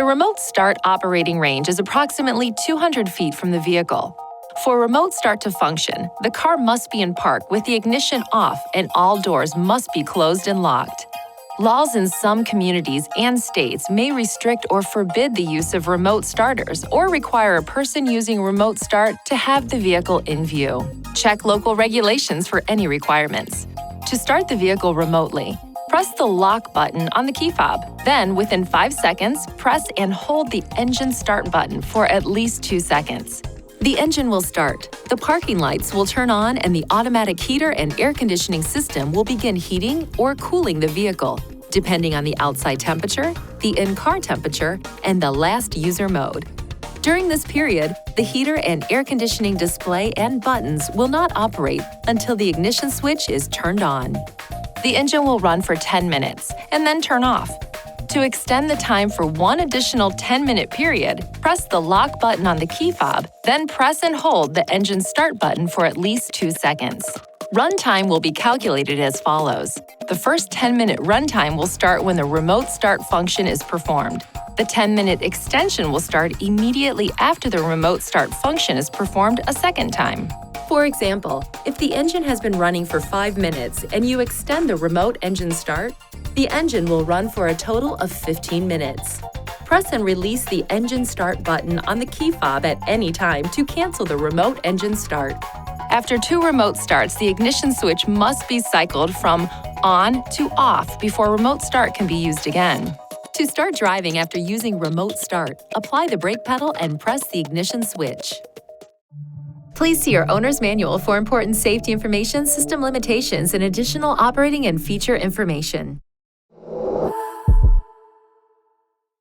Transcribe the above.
remote start operating range is approximately 200 feet from the vehicle. For remote start to function, the car must be in park with the ignition off and all doors must be closed and locked. Laws in some communities and states may restrict or forbid the use of remote starters or require a person using remote start to have the vehicle in view. Check local regulations for any requirements. To start the vehicle remotely, press the lock button on the key fob. Then, within 5 seconds, press and hold the engine start button for at least 2 seconds. The engine will start, the parking lights will turn on, and the automatic heater and air conditioning system will begin heating or cooling the vehicle, depending on the outside temperature, the in-car temperature, and the last user mode. During this period, the heater and air conditioning display and buttons will not operate until the ignition switch is turned on. The engine will run for 10 minutes and then turn off. To extend the time for one additional 10-minute period, press the lock button on the key fob, then press and hold the engine start button for at least 2 seconds. Runtime will be calculated as follows. The first 10-minute runtime will start when the remote start function is performed. The 10-minute extension will start immediately after the remote start function is performed a second time. For example, if the engine has been running for 5 minutes and you extend the remote engine start, the engine will run for a total of 15 minutes. Press and release the engine start button on the key fob at any time to cancel the remote engine start. After 2 remote starts, the ignition switch must be cycled from on to off before remote start can be used again. To start driving after using remote start, apply the brake pedal and press the ignition switch. Please see your owner's manual for important safety information, system limitations, and additional operating and feature information.